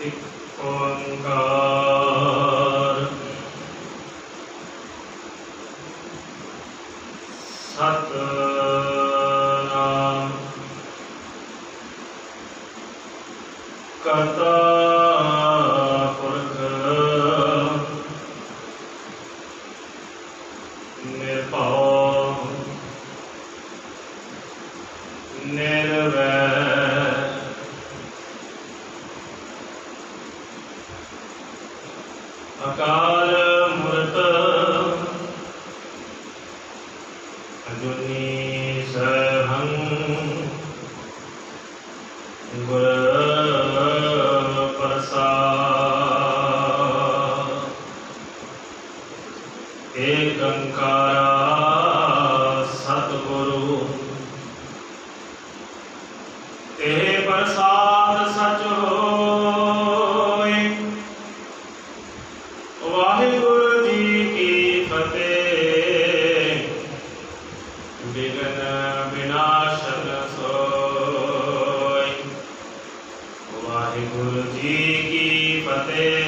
एक ओंकार सतनाम करता पुरख निर्भव निर्वैर अकाल मूर्त अजूनी सहं गुर प्रसाद एक ओंकारा सतगुरु ते प्रसाद सच होए। वाहिगुरु जी की फतेह विघ्न विनाशन सोय। वाहिगुरु जी की फतेह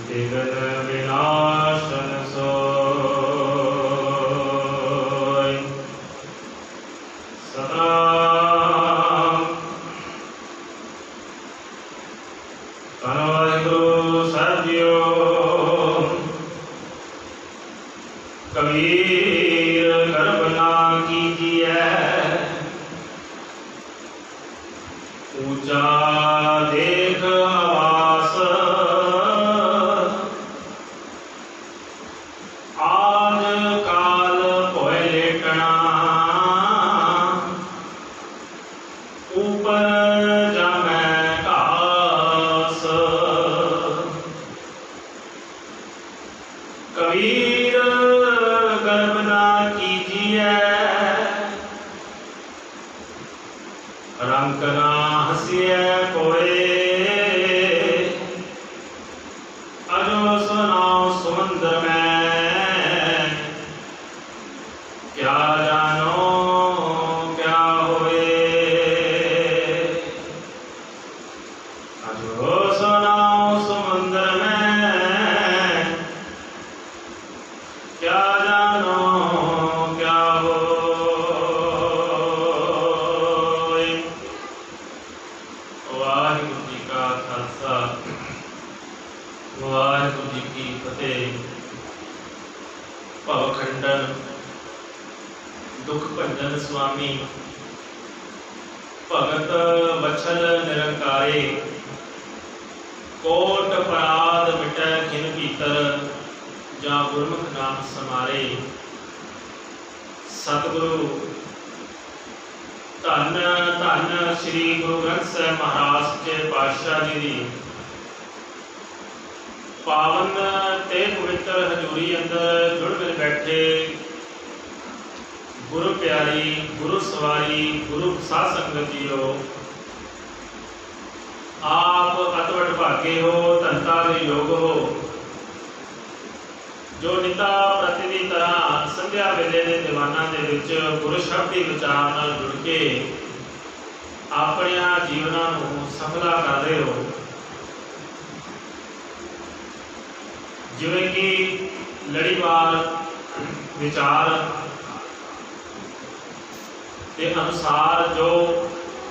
विघ्न विनाशन सोय। सतनाम वाहिगुरु साहिब जीओ। कबीर गर्भ ना कीजिए ऊंचा देख आवास। आज काल भोय लेटना ऊपर जामै घास। कबीर गर्भ ना कीजिए रंग ना हंसिए कोई। अजो सुनाओ सुमंदर में क्या जानो क्या होए। अजो सुनाओ सुमंदर में क्या जानो क्या होए। वाहिगुरु जी का खालसा वाहिगुरु जी की फतेह। भवखंडन दुख भंजन स्वामी भगत वत्सल निरंकारे। कोट पराध मिटै खिन भीतर जा गुरमुख नाम समारे। सतगुरु धन धन श्री गुरु ग्रंथ साहिब महाराज के पातशाह जी दी पावन ते पवित्र हजूरी अंदर जुड़ मिल बैठे गुरु प्यारी गुरु सवारी गुरु साध संगत जीओ। आप अतवट भागे हो धनता दे योग हो जो निता प्रतिदी तरह संध्या वेले दे दीवाना दे विच गुरु शब्द दी विचार नाल जुड़ के अपने जीवनां नूं सफला कर रहे हो। जिवें कि लड़ीवार विचार के अनुसार जो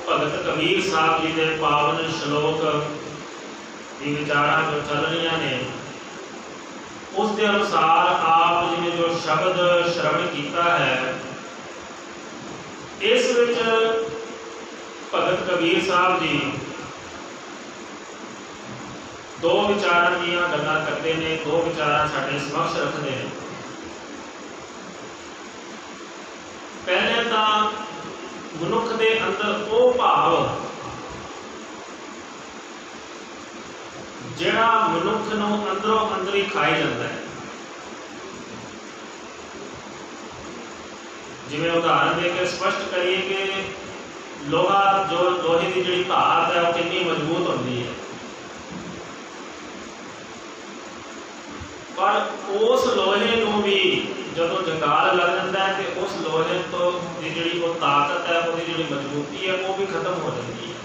भगत कबीर साहब जी के पावन श्लोक की विचारां जो चल रही ने उसके अनुसार आप जी ने जो शब्द श्रवण किया है इस विच भगत कबीर साहब जी दो विचारां दीयां गल्लां करते हैं। दो विचारां साडे समक्ष रखते हैं। पहले तो मनुख के अंदर वो भाव जिहड़ा मनुख नूं अंदरों अंदर ही खाई जाता है। जिवें उदाहरण दे के स्पष्ट करिए कि लोहा जो लोहे की जिहड़ी धात है वो कितनी मजबूत होती है पर उस लोहे नूं भी जदों जंगाल लग जाता है तो उस लोहे तो की जिहड़ी वो ताकत है वो जिहड़ी मजबूती है वो भी खत्म हो जाती है।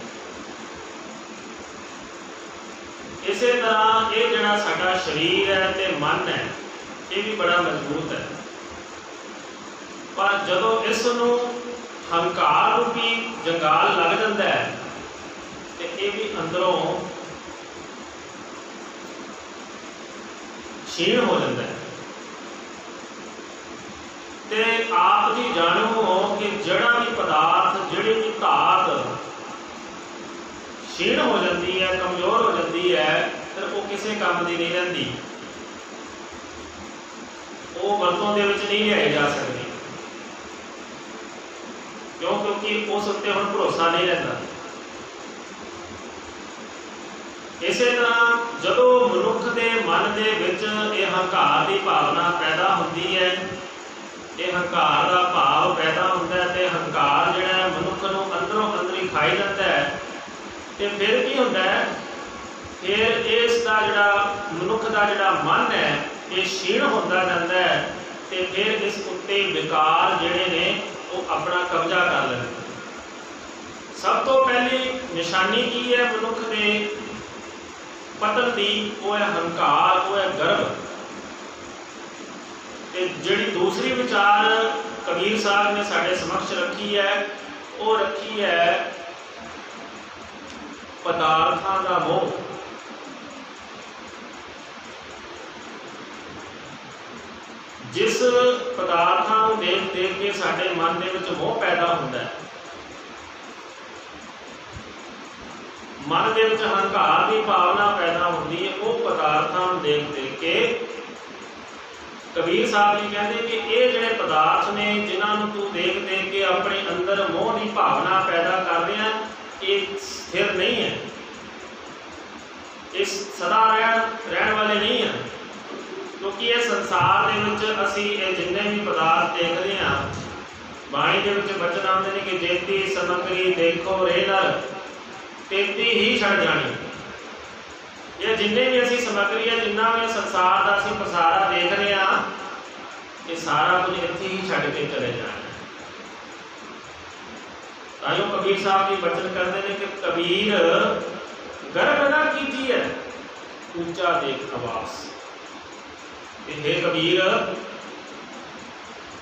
इसे तरह ये जिहड़ा साडा शरीर है ते मन है ये भी बड़ा मजबूत है, पर जदों इस नूं हंकार रूपी जंगाल लग जाता है तो ये भी अंदरों क्षीण हो जाता है। ते आप जी जाणो कि जिहड़ा भी पदार्थ जिहड़ी भी धात क्षीण हो जाती है, कमजोर हो जाती है, फिर वो किसी काम की नहीं रहिंदी, वो वरतों दे विच नहीं लियाई जा सकती। क्यों? क्योंकि उस उत्ते हुण भरोसा नहीं रहिंदा। इसे तरह जदों मनुख के मन के विच यह हंकार की भावना पैदा होती है, ये हंकार का भाव पैदा होता है, तो हंकार जिहड़ा मनुख नूं अंदरों अंदरी खाई जाता है, तो फिर की होता है, फिर इसका जिहड़ा मनुख का जिहड़ा मन है ये क्षीण होता जाता है, तो फिर इस उत्ते विकार जिहड़े ने वो अपना कब्जा कर लेंदे। सब तो पहली निशानी की है मनुख के पतन की, वो है हंकार, वो है गर्व। जिहड़ी दूसरी विचार कबीर साहब ने साडे समक्ष रखी है, वो रखी है पदार्थां दा मोह। जिस पदार्थां नूं देख देख के साडे मन दे विच मोह पैदा हुंदा है, मन दे विच हंकार की भावना पैदा होती है, वो पदार्थां नूं देख देख के कबीर साहब जी कहते कि ये जिहड़े पदार्थ ने जिन्हां नूं तू देख देख के अपने अंदर मोह की भावना पैदा कर रहा, ये स्थिर नहीं है, इस सदा रहने वाले नहीं है। क्योंकि ये संसार दे विच असीं ये जिन्ने भी पदार्थ देख रहे हैं, बाणी दे विच वचन आउंदे ने कि जेती समग्री देखो रे नर तेती ही छड़ जानी। ये जिन्ने भी असीं समग्री है, जिन्ना भी संसार का असीं पसारा देख रहे हैं, ये सारा कुछ इत्थे ही छड्ड के चले जाना। ताइयों कबीर साहब जी वचन करते हैं कि कबीर गर्व ना कीजिए ऊंचा देख आवास। हे कबीर,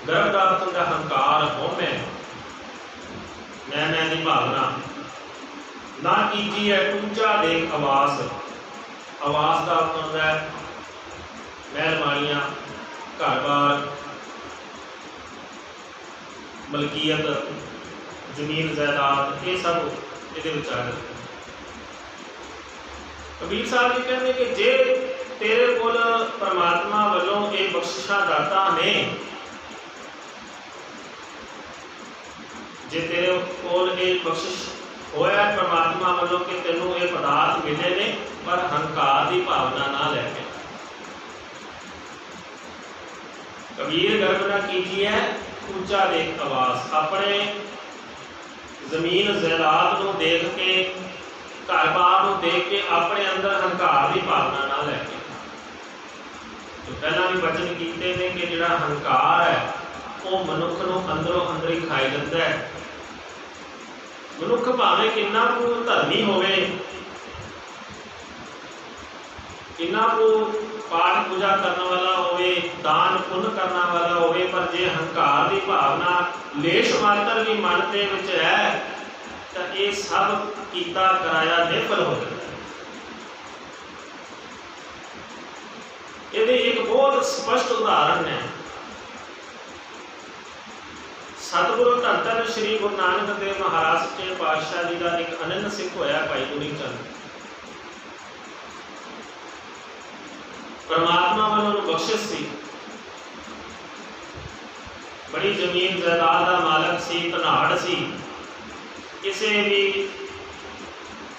गर्व का अर्थ होता हंकार, होमे, मैं की भावना ना कीजिए ऊंचा देख आवास। आवास का अर्थ होता है महलमानियां, घर बार, मलकीयत, जमीन जायदाद, ये सब ये विचार। कबीर साहब जी कहते कि जे तेरे कोल परमात्मा वालों ये बख्शिशा दाता ने, जे तेरे कोल ये बख्शिश होया परमात्मा वालों के तेनों ये पदार्थ मिले ने, पर हंकार की भावना ना लैके। कबीर गर्व ना कीजिए ऊंचा देख आवास। अपने जमीन जायदाद को देख के, घर बार को देख के अपने अंदर हंकार की भावना ना लैके। तो पहला भी वचन कीते ने कि जिहड़ा हंकार है वो मनुख नूं अंदरों अंदर ही खाई जाता है। मनुख भावें किन्ना को धर्मी होवे, किन्ना को पाठ पूजा करने वाला होवे, दान पुण्य करने वाला होवे, पर जे हंकार की भावना लेश मात्र भी मन के विच है तो ये सब कीता कराया निफल हो जाता है। ये एक बहुत स्पष्ट उदाहरण है। सतगुरु धन धन श्री गुरु नानक देव महाराज सच्चे पातशाह जी का एक अनंत सिख होया भाई गुरी चंद। परमात्मा वालों बख्शिश सी, बड़ी जमीन जायदाद का मालक सी, धनाड़ सी, किसी भी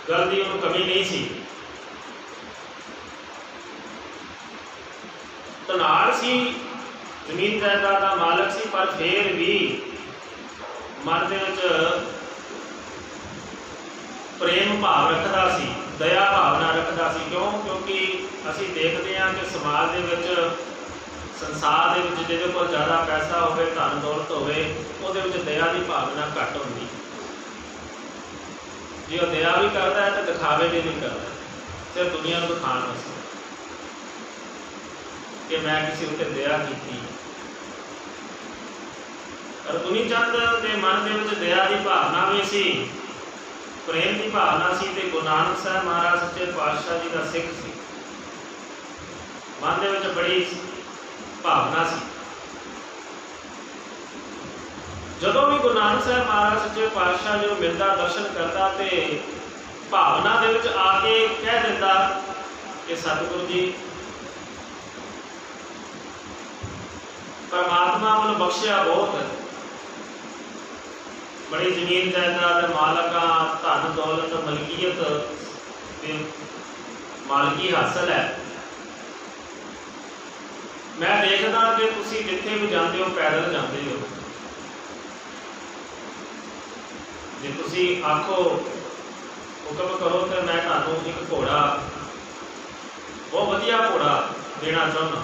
गल की उन्होंने कमी नहीं सी। धनाड़ सी, जमीन जायदाद का मालक सी, पर फिर भी मन दे विच प्रेम भाव रखता सी, दया भावना रखता सी। क्यों? क्योंकि असी देखते हैं कि समाज के विच, संसार के विच जिहदे कोल ज़्यादा पैसा होवे, धन दौलत होवे, उहदे विच दया की भावना घट होंदी। जे वह दया भी करता है तो दिखावे भी नहीं करता। सिर्फ दुनिया को दिखाने वास्ते कि मैं किसी उत्ते दया की। पर दुनी चंद के मन के दया की भावना भी सी, प्रेम की भावना सी। ते गुरु नानक साहब महाराज सच्चे पातशाह जी का सिख सी, मन के बड़ी भावना सी। जदों भी गुरु नानक साहब महाराज सच्चे पातशाह जो मिलता दर्शन करता तो भावना दे विच आके कह दिंदा कि सतगुरु जी परमात्मा वालों बख्शिया बहुत है, बड़ी जमीन जायदाद मालका धन दौलत मलकीयत मालकी हासिल है। मैं देखदा कि तुसीं जिथे भी जाते हो पैदल जाते हो। जे तुसीं आखो हुक्म करो तो मैं तुहानूं एक घोड़ा बहुत वधिया घोड़ा देना चाहुंदा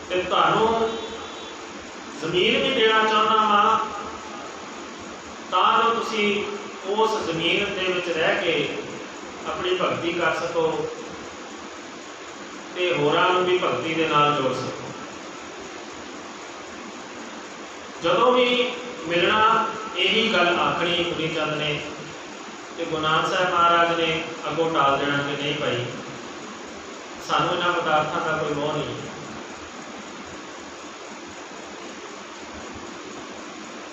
ते तुहानूं जमीन भी देना चाहुंदा वां तां जो तुसीं उस जमीन दे विच रह के अपनी भगती कर सको ते होरां नूं भी भगती दे नाल जोड़ सको। जदों भी मिलना यही गल आखनी गुरु चंद ने कि गुरु नानक साहब महाराज ने अगों टाल देना कि नहीं भाई सानू इन्हां पदार्थों का कोई मोह नहीं।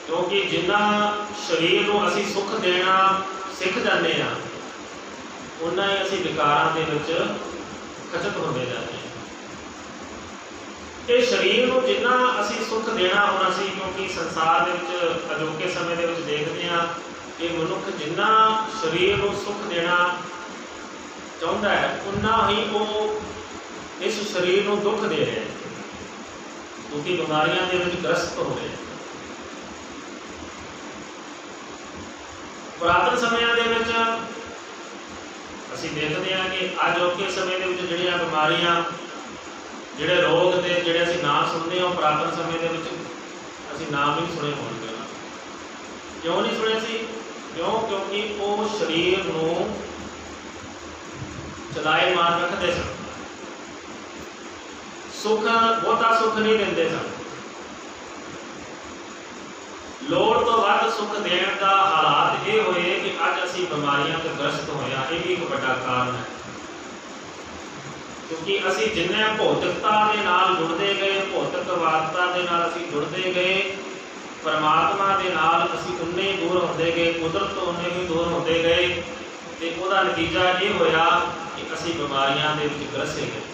क्योंकि जिन्ना शरीर को असी सुख देना सीख जाते हैं उन्ना ही असी विकारां दे विच खचत होंदे जाते हैं। ये शरीर को जिन्ना असी सुख देना होना सी, क्योंकि संसार दे विच अजोके समय दे विच देखते हैं कि मनुख जिन्ना शरीर को सुख देना चाहता है उन्ना ही वो इस शरीर को दुख दे रहे हैं, क्योंकि बीमारियां दे विच ग्रस्त हो रहे हैं। पुरातन समय दे विच असी देखते हैं कि अजोके समय दे विच जिहड़ियां बीमारियां जिहड़े रोग के जिहड़े असी नाम सुनते हैं पुरातन समय के असी नाम नहीं सुने होंगे। क्यों नहीं सुने सी? क्यों? क्योंकि वो शरीर को चलाएमान रखते सन, सुख बहुता सुख नहीं देंदे सन। लोड़ तो वध सुख देने का हालात ये होए कि अज असी बीमारियां तो ग्रस्त होया, ये भी एक बड़ा कारण है। क्योंकि असी जिन्ने भौतिकता के नाल जुड़ते गए, भौतिकवादता के नाल असी जुड़ते गए, परमात्मा के नाल असी उन्ने ही दूर होते गए, कुदरत तो उन्ने ही दूर होते गए। तो उसका नतीजा ये होया कि असी बीमारियां दे विच ग्रसे गए।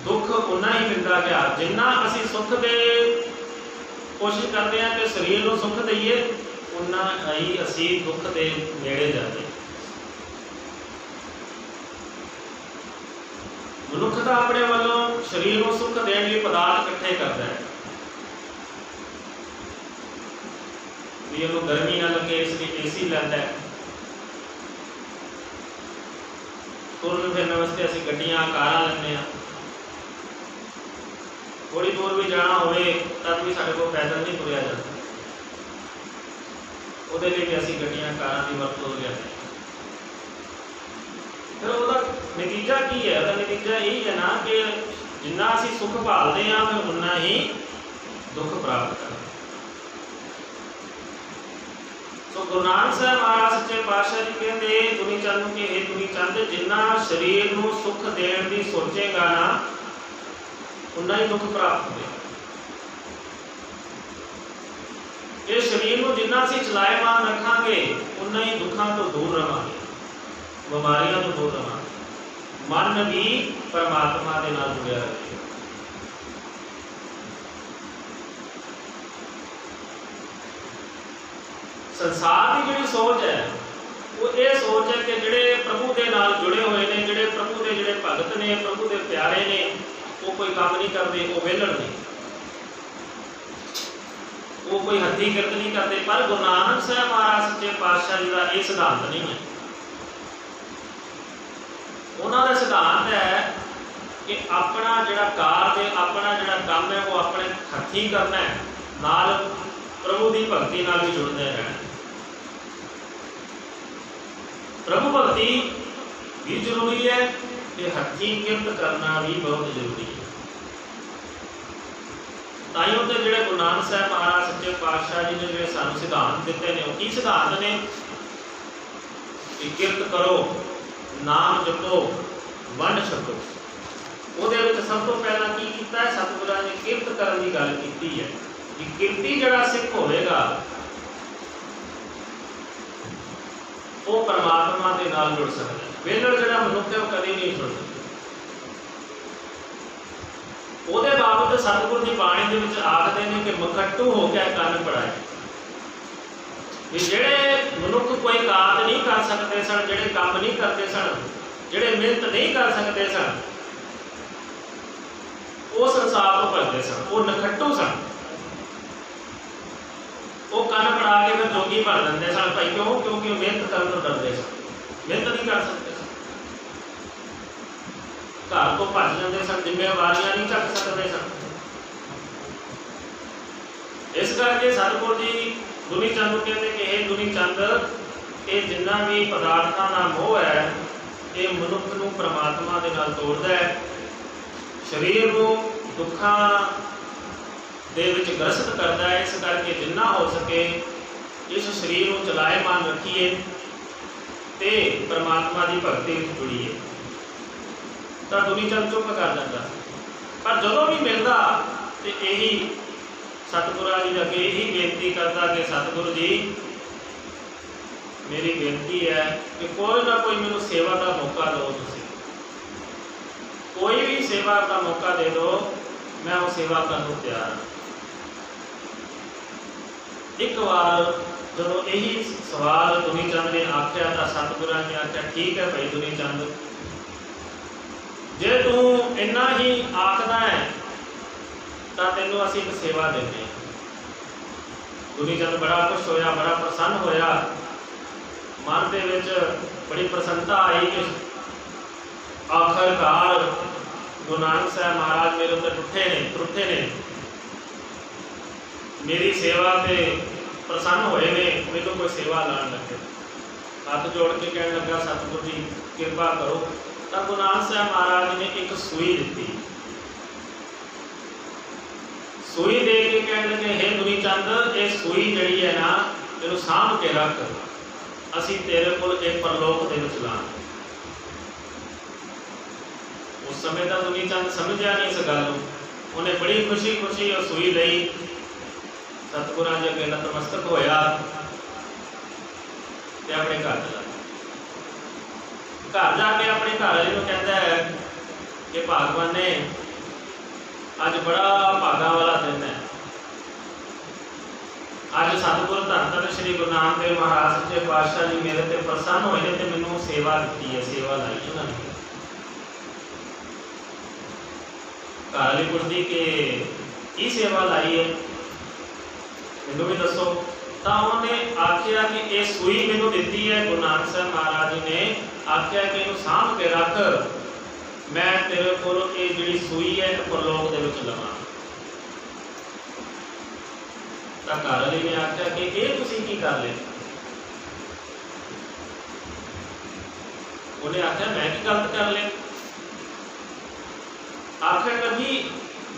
दुख उन्ना ही मिलता गया जिन्ना असी सुख दे कोशिश करते हैं कि शरीर को सुख दईए, उन्ना ही असी दुख के नेड़े जाते। मनुख तो अपने वालों शरीर को सुख देने लिए पदार्थ इकट्ठे करता है भी उन्होंने गर्मी ना लगे इसलिए एसी लैंदा है, तुरन फिरने वास्ते असीं गड्डियां कारां लैंदे हां, थोड़ी दूर भी जाना होवे तब भी साडे कोल पैदल नहीं तुरिया जाता, उहदे लिए भी असीं गड्डियां कारां दी वरतों करदे हां। फिर उसका नतीजा की है? उसका नतीजा यही है ना कि जिन्ना असी सुख भालते हैं फिर उन्ना ही दुख प्राप्त करते। सो गुरु नानक साहब महाराज सच्चे पातशाह जी कहते दुनी चंद के हे दुनी चंद जिन्ना शरीर को सुख देने की सोचेगा ना उन्ना ही दुख प्राप्त होगा। ये शरीर को जिन्ना असी चलाएमान रखांगे उन्ना ही दुखों तो दूर रहांगे, बीमारियों तो दूर रहांगे, मन भी परमात्मा के नाल जुड़िया रहे। संसार की जिहड़ी सोच है वो ये सोच है कि जिहड़े प्रभु के नाल जुड़े हुए ने, जिहड़े प्रभु के जिहड़े भगत ने, प्रभु के प्यारे ने, वो कोई काम नहीं करते, वो वेलण ने, वो कोई हथी किरत नहीं करते। पर गुरु नानक साहब महाराज सच्चे पातशाह जी का यह सिद्धांत नहीं है। उन्होंने सिद्धांत है कि अपना जिहड़ा कार्य अपना जिहड़ा काम है वो अपने हथी करना है, नाल प्रभु की भगती नाल भी जुड़ते रहना। प्रभु भगती भी जरूरी है ते हथी किरत करना भी बहुत जरूरी है। ताइयों तो जोड़े गुरु नानक साहब महाराज सच्चे पातशाह जी ने जो सानू सिद्धांत दिते ने, की सिद्धांत ने कि किरत करो, नाम जपो, वंड छको। ਉਹਦੇ ਵਿੱਚ सब तो पहला की कीता है, सतगुरां ने किरत करन की गल कीती है कि किरती जिहड़ा सिख होवेगा वो परमात्मा के नाल जुड़ सकता है। वेलड़ जिहड़ा मनुख है वो कभी नहीं जुड़ सकता। ਉਹਦੇ बाबत सतगुर की बाणी ਦੇ ਵਿੱਚ ਆਖਦੇ ਨੇ कि मखट्टू हो के ਕੰਨ ਪੜਾਏ। ਵੀ ਜਿਹੜੇ ਮਨੁੱਖ कोई ਕਾਜ नहीं कर सकते सन, ਜਿਹੜੇ ਕੰਮ नहीं करते सन, ਜਿਹੜੇ ਮਿਹਨਤ नहीं कर सकते सन, वो संसार को भजते सन, वो नखट्टू सन। वो कन पड़ा के फिर जोगी भर देंगे सन भाई। क्यों? क्योंकि मेहनत करने तो डरते सन, मेहनत नहीं कर सकते सन, घर तो भज जाते सन, जिम्मेवारियां नहीं चक सकते सन। इस करके सतगुरु जी दुनी चंद कहते कि हे दुनी चंद, ये जिन्ना भी पदार्थों का मोह है ये मनुख नूं परमात्मा दे नाल तोड़दा है, शरीर को दुखा दे विच ग्रस्त करता है। इस करके जिन्ना हो सके इस शरीर को चलाएमान रखिए ते परमात्मा की भगती में जुड़िए। तो दुनी चंद चुप कर जाता, पर जदों भी मिलता तो यही सतगुरां जी अगे यही बेनती करता कि सतगुरु जी मेरी बेनती है कि कोई ना कोई मैनूं सेवा का मौका दो, तुसीं कोई भी सेवा का मौका दे दो, मैं वो सेवा करने को तैयार हाँ। एक बार जो यही सवाल दुनी चंद ने आख्या तो सतगुरां ने आख्या ठीक है भाई दुनी चंद, जे तू इन्ना ही आखदा है तो तेनों असीं एक सेवा देंगे। दुनी चंद बड़ा खुश होया, बड़ा प्रसन्न होया, मन दे विच बड़ी प्रसन्नता आई कि आखिरकार गुरु नानक साहब महाराज मेरे उत्ते टुटे ने मेरी सेवा से प्रसन्न होए ने, मैनूं कोई सेवा लाण लगे। हाथ जोड़ के कहने लगा सतगुरु जी कृपा करो। तो गुरु नानक साहब महाराज ने एक सूई दी, सूई दे के कहने लगे हे दुनी चंद, ये सूई जिहड़ी है ना इहनूं साਂਭ के रख, असीं तेरे कोल एक परलोक दे विच लांगे। उस समय तो दुनी चंद समझा नहीं इस गल, उन्हें बड़ी खुशी खुशी और सूई लई, सतगुरां जी अगे नतमस्तक होया ते अपने घर चला। घर जाके अपने घर वाली नूं कहता है कि भगवान ने अज बड़ा भागा वाला दिन है, अज सतगुरु धन धन श्री गुरु नानक देव महाराज सच्चे पातशाह जी मेरे ते प्रसन्न होए ने ते मैनूं सेवा दी है, सेवा लाई उन्होंने। घरवाली पुछदी कि की सेवा लाई है, मैनूं भी दसो। तो उन्हें आख्या कि ये सूई मैनूं दित्ती है गुरु नानक साहब महाराज जी ने, आख्या कि इहनूं साਂਭ के रख, मैं तेरे कोल ये जिहड़ी सूई है परलोक दे विच लवां। तो घरवाली ने आख्या कि ये तुसीं की कर लिया? उन्हें आख्या मैं की गलत कर लिया? आखिर कभी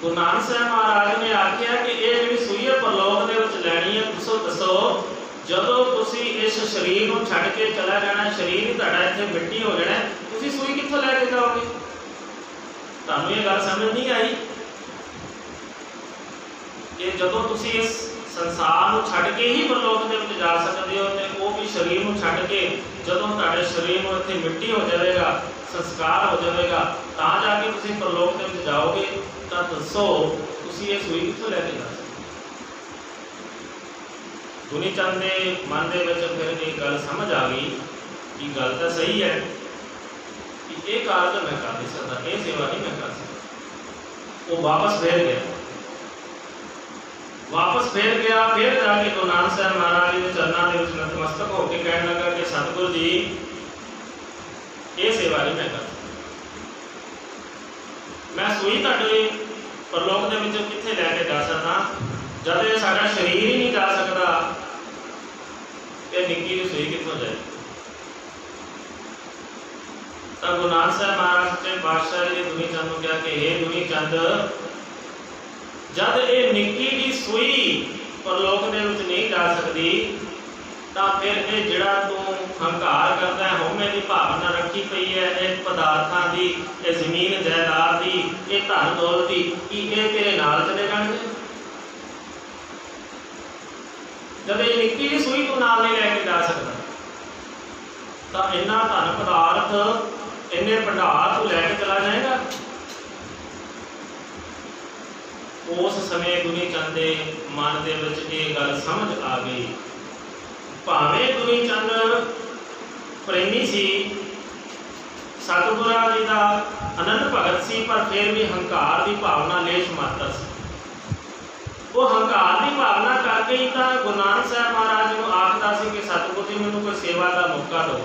गुरु नानक साहब महाराज ने आख्या कि ये जिहड़ी सूई है परलोक दे विच लैणी है। दसो जदों तुसीं इस शरीर को छड्ड के चला जाना, शरीर ही तुहाडा इत्थे मिट्टी हो जाना, तुसीं सूई कित्थों लैके जाओगे? तुहानूं ये गल समझ नहीं आई कि जदों तुसीं इस संसार को छड्ड के ही परलोक दे विच जा सकदे हो, ते वो भी शरीर को छड्ड के जदों तुहाडे शरीर में इत्थे मिट्टी हो जाएगा, संस्कार हो जाएगा, तां जाके तुसीं परलोक दे विच जाओगे। तो दसो तुसीं ये सूई कित्थों लैके जा सकदे? दुनी चंद के मन के विच फिर एक गल समझ आ गई कि गल तो सही है कि ये कार्य मैं कर नहीं सकता, ये सेवा नहीं मैं कर सकता। वो वापस फिर गया, फिर जाके गुरु नानक साहब महाराज जी के चरणों के विच नतमस्तक होकर कहने लगा कि सतगुरु जी ये सेवा नहीं मैं कर सकता, मैं सूई तुहाडे परलोक दे विच कित्थे लैके जा सकदा जद ये साडा शरीर ही नहीं जा सकता, तो निक्की जी सूई कित्थों जाए? ਤਾਂ ਗੁਰੂ ਨਾਨਕ ਸਾਹਿਬ ਮਹਾਰਾਜ ਸੱਚੇ ਪਾਤਸ਼ਾਹ ਜੀ ਨੇ ਦੁਨੀ ਚੰਦ ਨੂੰ ਕਿਹਾ ਕਿ हे ਦੁਨੀ ਚੰਦ, जब ये निक्की जी सुई परलोक दे विच नहीं जा सकती तो फिर ये जिहड़ा तू हंकार करता है, हौमे की भावना रखी पई है, ये पदार्थां की, ये जमीन जायदाद की, ये धन दौलत की, कि ये तेरे नाल चले जाणगे? जब ये निक्की जी सुई तू नाल नहीं लैके जा सकता तो इन्ना धन पदार्थ, इन्ने भंडार तू लैके चला जाएगा? उस समय दुनी चंद के मन के विच ये गल समझ आ गई। भावें दुनी चंद प्रेमी सी, सतगुरां जी का अनंत भगत सी, पर फिर भी हंकार की भावना लेश मात्र सी। वो हंकार की भावना करके ही तो गुरु नानक साहब महाराज को आखदा सी कि सतगुरु जी मैनूं कोई सेवा का मौका दो,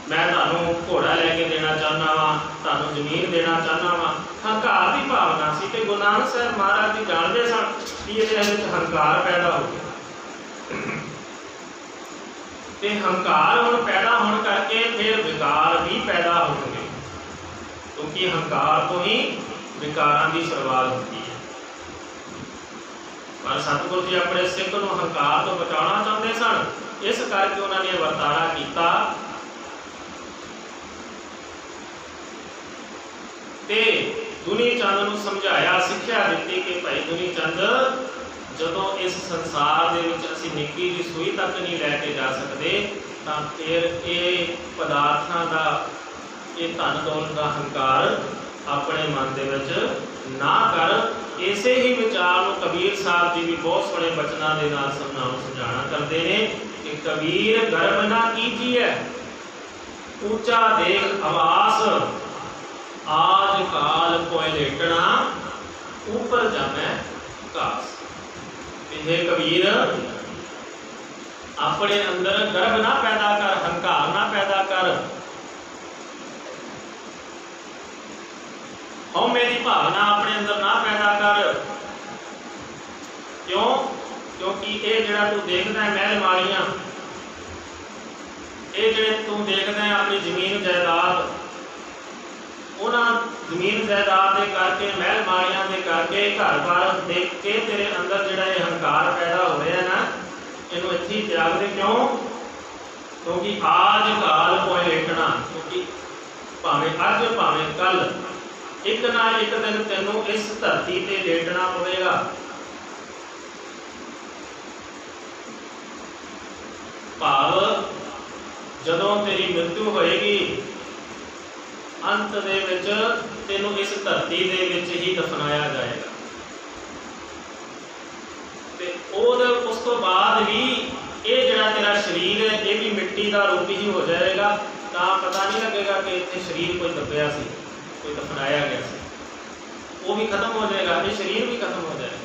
मैं तुहानूं घोड़ा लैके देना चाहना वा, तुहानूं जमीन देना चाहना वा। हंकार की भावना सी कि गुरु नानक साहब महाराज जी जानते सन कि इहदे विच हंकार पैदा हो गया, ते हंकार हुण पैदा होने करके फिर विकार भी पैदा हो गए, क्योंकि हंकार तो ही विकारां की शुरुआत होती है। पर सतगुरु जी अपने सिख नूं हंकार तो बचाना चाहते सन, इस करके उन्होंने वर्तारा किया ते दुनी चंद नूं समझाया, सिक्ख्या दी कि भाई दुनी चंद, जदों इस संसार दे विच असीं निक्की जी सूई तक नहीं लैके जा सकते तां फिर ये पदार्थां दा, ये धन दौलत का हंकार अपने मन दे विच ना कर। इसे ही विचार नूं कबीर साहब जी भी बहुत सोहणे बचनां दे नाल समझाना करते हैं कि कबीर गर्व ना कीजिए, ऊंचा देख आवास, आज काल कोय लेटना, ऊपर जामे कास। हे कबीर, अपने अंदर गर्व ना पैदा कर, हंकार ना पैदा कर, हौमे की भावना अपने अंदर ना पैदा कर। क्यों? क्योंकि ये जिहड़ा तू देखदा है महल माड़ियां, ये जिहड़े तू देखदा है अपनी जमीन जायदाद, उन्हां जमीन जायदाद के करके, महल माड़ियां के करके, घर बार देख के तेरे अंदर जिहड़ा ये हंकार पैदा हो रहा है ना, इनू इत्थे ही त्याग दे। क्यों? क्योंकि आज काल कोई लेटना, क्योंकि भावें अज भावें कल एक ना एक दिन तेनों इस धरती ते लेटना पवेगा। भाव जदों तेरी मृत्यु होएगी, अंत दे विच तेनों इस धरती दे विच ही दफनाया जाएगा, ते उस तो बाद भी ये जिहड़ा तेरा शरीर है ये भी मिट्टी का रूप ही हो जाएगा। तां पता नहीं लगेगा कि इत्थे शरीर कोई दबिया सी, कोई दफनाया गया सी, वो भी खत्म हो जाएगा, ये शरीर भी खत्म हो जाएगा।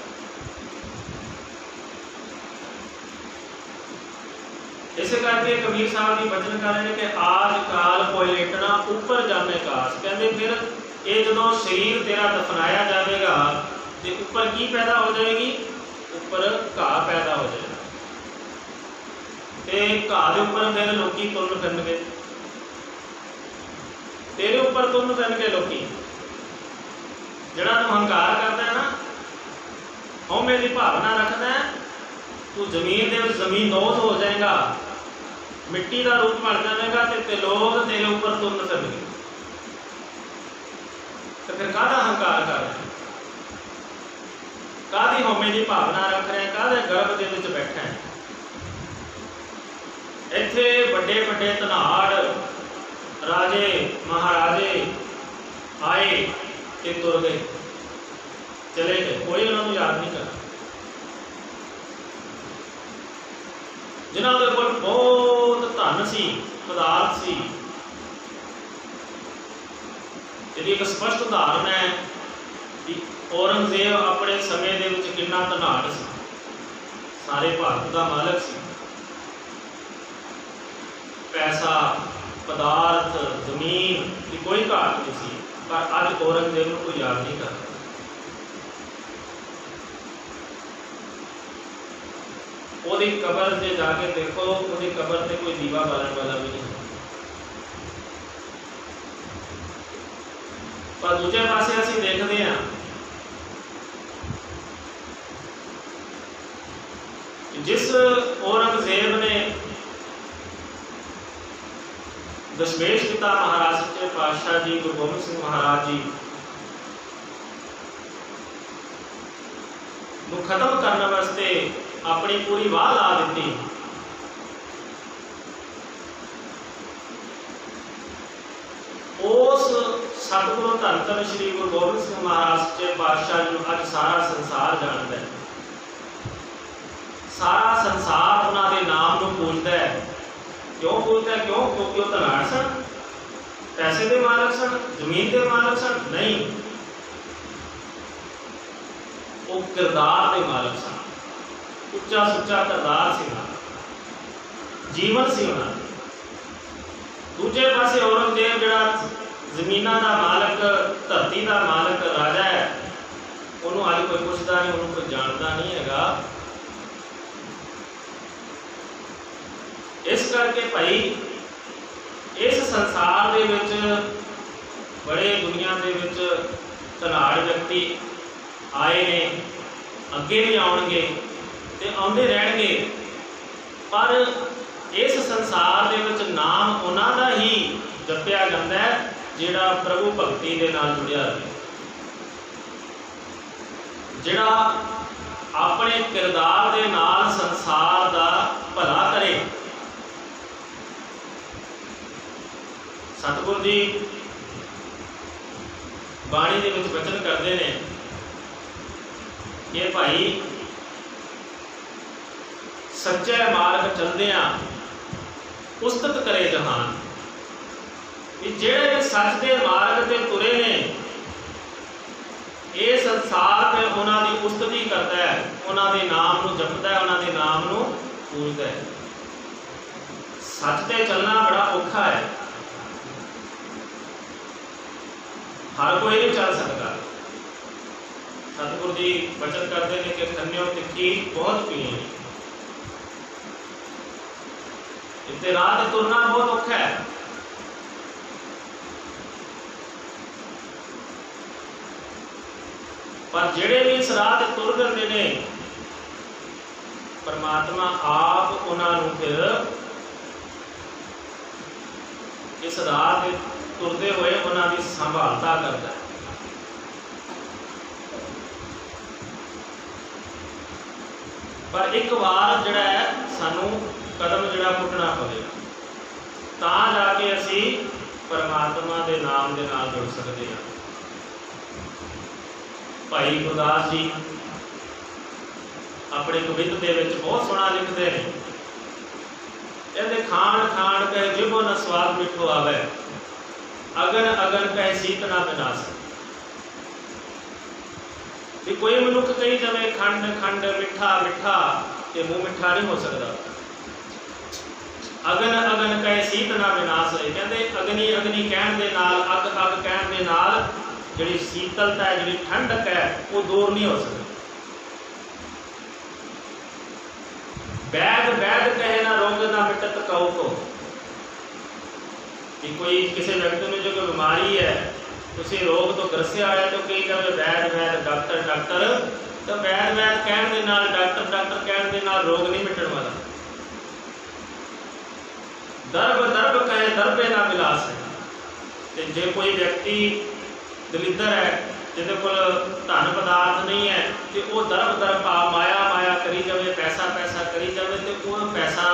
इस करके कबीर साहब जी वचन कर रहे हैं कि आज काल कोई लेटना, ऊपर जामे काश। कहते फिर ये जो शरीर तेरा दफनाया जाएगा तो ऊपर की पैदा हो जाएगी? ऊपर घाह पैदा हो जाएगा, ते घाह के उपर फिर लोकी तुरन फिरनगे, तेरे उपर तुरन फिरनगे लोकी। जिहड़ा तू हंकार करता है ना, हौमे की भावना रखता है, तू जमीन दे विच जमीनदोज हो जाएगा, मिट्टी का रूप बन जाएगा, ते लोग तेरे ऊपर तुरन फिरनगे। तो फिर काहदा हंकार कर रहे हैं, काहदी हौमे की भावना रख रहे हैं, काहदे गर्भ दे विच बैठा है। इत्थे बड़े बड़े धनाड़ राजे महाराजे आए ते तुर गए, चले गए, कोई उन्होंने याद नहीं करता। जिन्हों के कोल बहुत धन सी, पदार्थ सी, यदि एक स्पष्ट उदाहरण है कि औरंगजेब अपने समय दे विच कितना धनाड़ सी, सारे भारत का मालक सी, पैसा पदार्थ जमीन की कोई घाट नहीं सी, पर अज औरंगजेब को कोई याद नहीं करता। वो कबर से जाके देखो, वो कबर से कोई दीवा बालन वाला भी नहीं। पर दूजे पासे असीं देखते हैं जिस औरंगजेब ने दशमेश पिता महाराज सच्चे पातशाह जी गुरु गोबिंद सिंह महाराज जी को खत्म करने वास्ते अपनी पूरी वाह ला दी, उस सतगुरु धन धन श्री गुरु गोबिंद सिंह महाराज सच्चे पातशाह जी अज सारा संसार जानता है, सारा संसार उन्होंने नाम को पूजता है। क्यों पूजता है? क्यों? क्योंकि वह धनाड़ सन, पैसे के मालक सन, जमीन के मालक सन? नहीं, वो किरदार के मालक सन, उच्चा सुच्चा किरदार से जीवन से उन्होंने। दूजे पासे औरंगजेब जिहड़ा जमीना का मालक, धरती का मालक राजा है, उन्होंने अज कोई पुछदा नहीं, उन्होंने कोई जानता नहीं हैगा। इस करके भाई इस संसार दे विच बड़े दुनिया दे विच धनाड़ व्यक्ति आए ने, अगे भी आउणगे ते आउंदे रहणगे, पर इस संसार दे विच नाम उन्हां दा ही जपिया जांदा है जिहड़ा प्रभु भगती दे नाल जुड़िया रहे, जिहड़ा अपने किरदार दे नाल संसार दा भला करे। सतगुरु जी बाणी दे विच वचन करते हैं कि भाई सच्चे मार्ग चलदियां उस्तत करे जहान, कि जेड़े सच के मार्ग ते तुरे ने ये संसार ते उन्हां दी उस्तती करता है, उन्हां दे नाम नूं जपदा है, उन्हां दे नाम नूं पूजदा है। सच ते चलना बड़ा औखा है, हर कोई नहीं चल सकता। सतगुरु जी वचन करते हैं कि खन्यो तिखी बहुत पीनी, इतने राह तुरना बहुत औखा है। पर जेड़े भी इस राह तुर करते हैं, परमात्मा आप उन्होंने फिर इस राह तुरते हुए उन्होंने संभालता करता है। पर एक बार जिहड़ा है सानू कदम जिहड़ा पुटना पवेगा, तां जाके असी परमात्मा के नाम के नाल जुड़ सकते हैं। भाई गुरदास जी अपने कवित के बहुत सोहना लिखते हैं, कहते खाण खाण कहे जिभो न स्वाद मिठो आवे, अगन अगन कहे सीत ना विनाश। भी कोई मनुख कही जाए खंड खंड मिठा मिठा, ते मुंह मिठा नहीं हो सकता। अगन अगन कहे सीत ना विनाश है, कहते अग्नि अग्नि कहण दे नाल, अग अग कहण दे नाल जिहड़ी शीतलता है, जिहड़ी ठंडक है, वो दूर नहीं हो सकती। वैद वैद कहे ना रोग ना मिटत कहो को, कि कोई किसी व्यक्ति में जो कोई बीमारी है, उसी रोग तो ग्रसिया है, तो कई जाए वैद वैद डॉक्टर डॉक्टर, तो वैद वैद कहण दे नाल, डॉक्टर डॉक्टर कहण दे नाल रोग नहीं मिटण वाला। दर्भ दर्भ कहे दर्भे ना विलास है, ते जे कोई व्यक्ति दलिद्र है, जिहदे कोल धन पदार्थ नहीं है, तो वो दर्भ दर्भ माया माया करी जाए, पैसा पैसा करी जाए, तो वो पैसा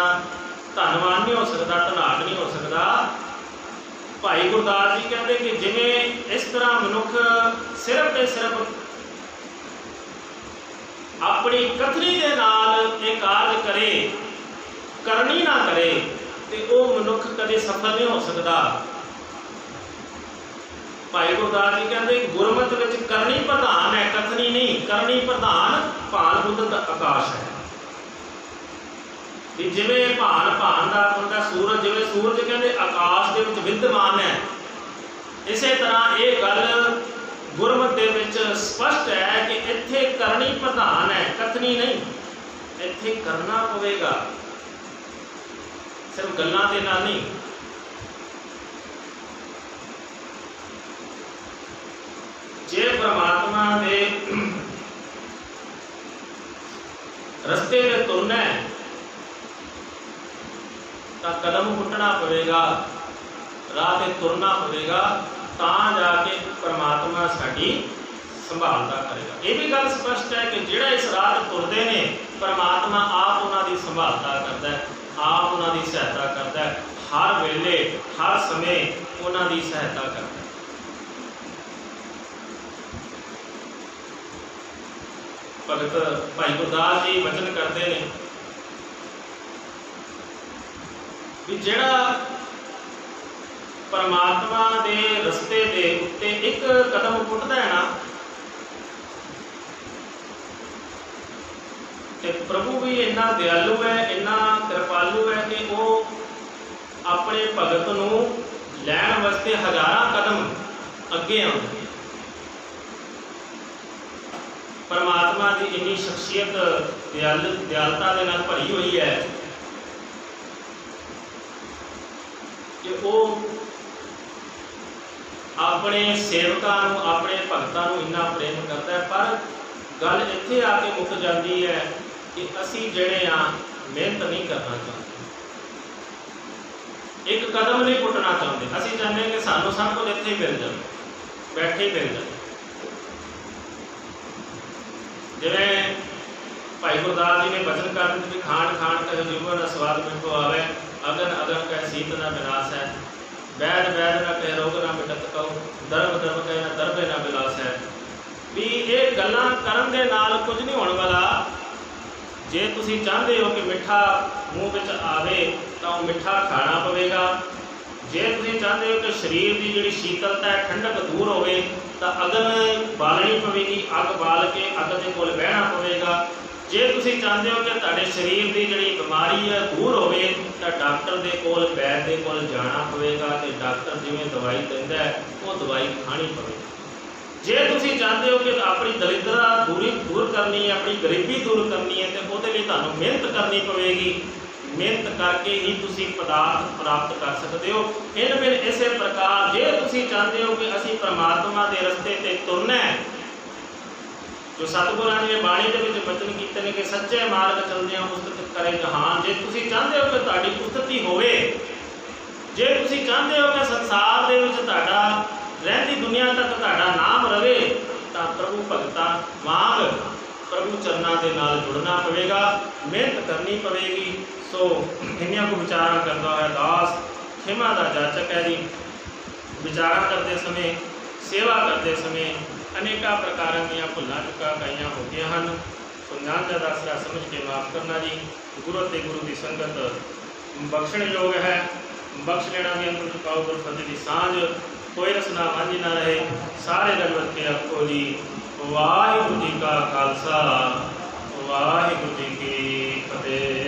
धनवान नहीं हो सकता, धनाढ़ नहीं हो सकता। भाई गुरदास जी कहते कि जिमें इस तरह मनुख सिर्फ ते सिर्फ अपनी कथनी के नाल ये कार्य करे, करनी ना करे, तो वो मनुख कदे सफल नहीं हो सकता। भाई गुरदास जी कहते गुरमत विच करनी प्रधान है, कथनी नहीं। करनी प्रधान भान बुद्ध आकाश है, कि जिवें भान भान का बंदा सूरज, जिवें सूरज कहते आकाश के विच विद्यमान है, इस तरह ये गल गुरमत के विच स्पष्ट है कि इत्थे करनी प्रधान है, कथनी नहीं। इत्थे करना पवेगा, सिर्फ गल्लां दे नाल नहीं। रस्ते पे तुरना है तो कदम पुट्टना पवेगा, राह पे तुरना पवेगा, तां जाके परमात्मा साडी संभालता करेगा। ये भी गल स्पष्ट है कि जिहड़ा इस राह ते तुरदे ने परमात्मा आप उन्हां दी संभालता करदा है, आप उन्हां दी सहायता करदा है, हर वेले हर समय उन्हां दी सहायता करदा है। भगत भाई गुरदास जी वचन करते हैं भी जिहड़ा परमात्मा दे रस्ते दे उत्ते एक कदम पुट्टदा है ना, ते प्रभु भी इन्ना दयालु है, इन्ना कृपालु है कि वो अपने भगत नूं लैण वास्ते हज़ारां कदम अगे आउंदे। परमात्मा की इन्नी शख्सियत दयालता के नाल भरी हुई है कि वो अपने सेवकां नूं, अपने भगतां नूं इन्ना प्रेम करता है। पर गल इत्थे आके मुक जाती है कि असी जिहड़े आ मेहनत नहीं करना चाहते, एक कदम नहीं पुट्टना चाहते। असी चाहते कि सानूं सब कुछ इत्थे ही मिल जाए, बैठे ही मिल जाए। जिवें भाई गुरदास जी ने वचन कर दिते कि खाण खाण कहे जीवन का स्वाद मिठो आवे, अगन अगन कहे शीत न विनाश है, वैद वैद न कहे रोग न मिटत कहो, धर्म धर्म कहे न दरबे न विलास है। भी ये गल्लां करन दे नाल कुछ नहीं होने वाला। जे तुसी चाहते हो कि मिठा मूँह विच आवे तो मिठा खाना पवेगा। जे तुसी चाहते हो कि शरीर की जिहड़ी शीतलता है, ठंडक दूर होवे तो अगन बालनी पवेगी, अग बाल के अग दे कोल बहना पवेगा। जे तुसी चाहते हो कि तुहाडे शरीर की जिहड़ी बीमारी है दूर होवे तो डॉक्टर दे कोल, वैद दे कोल जाना पवेगा ते डॉक्टर जिवें दवाई दिंदा है वो दवाई खानी पवेगी। जे तुसी चाहते हो कि अपनी दरिद्रता दूर करनी है, अपनी गरीबी दूर करनी है, तो वो तुहानूं मेहनत करनी पवेगी। मेहनत करके ही तुसी पदार्थ प्राप्त कर सकते हो। इन फिर इस प्रकार जे तुसी चाहते हो कि असी परमात्मा के रस्ते ते तुरना है, जो सतगुरां ने बाणी दे विच वचन कीते ने कि सच्चे मार्ग चलदे उस्तत करे जहान। जे तुसी चाहते हो कि तुहाडी उस्तति होवे, जे तुसी चाहते हो कि संसार दे विच तुहाडा रहती दुनिया तक तुहाडा नाम रवे, तो प्रभु भगतां वांग प्रभु चरणों के नाल जुड़ना पवेगा, मेहनत करनी पवेगी। सो इन्नियां को विचारा करता है दास खिमा का जाचक है जी। विचारा करते समय, सेवा करते समय अनेका प्रकार दीयां भुलां चुका कईयां हो गई हैं। सो ज्ञान का दासरा समझ के माफ़ करना जी। गुरु ते गुरु की संगत बख्शण योग है, बख्श लेना भी अंतर चुकाओ गुरफतह की सांझ, कोई रसना मांझी ना रहे, सारे रल के आखो जी वाहिगुरू जी का खालसा वाहिगुरू जी की फतेह।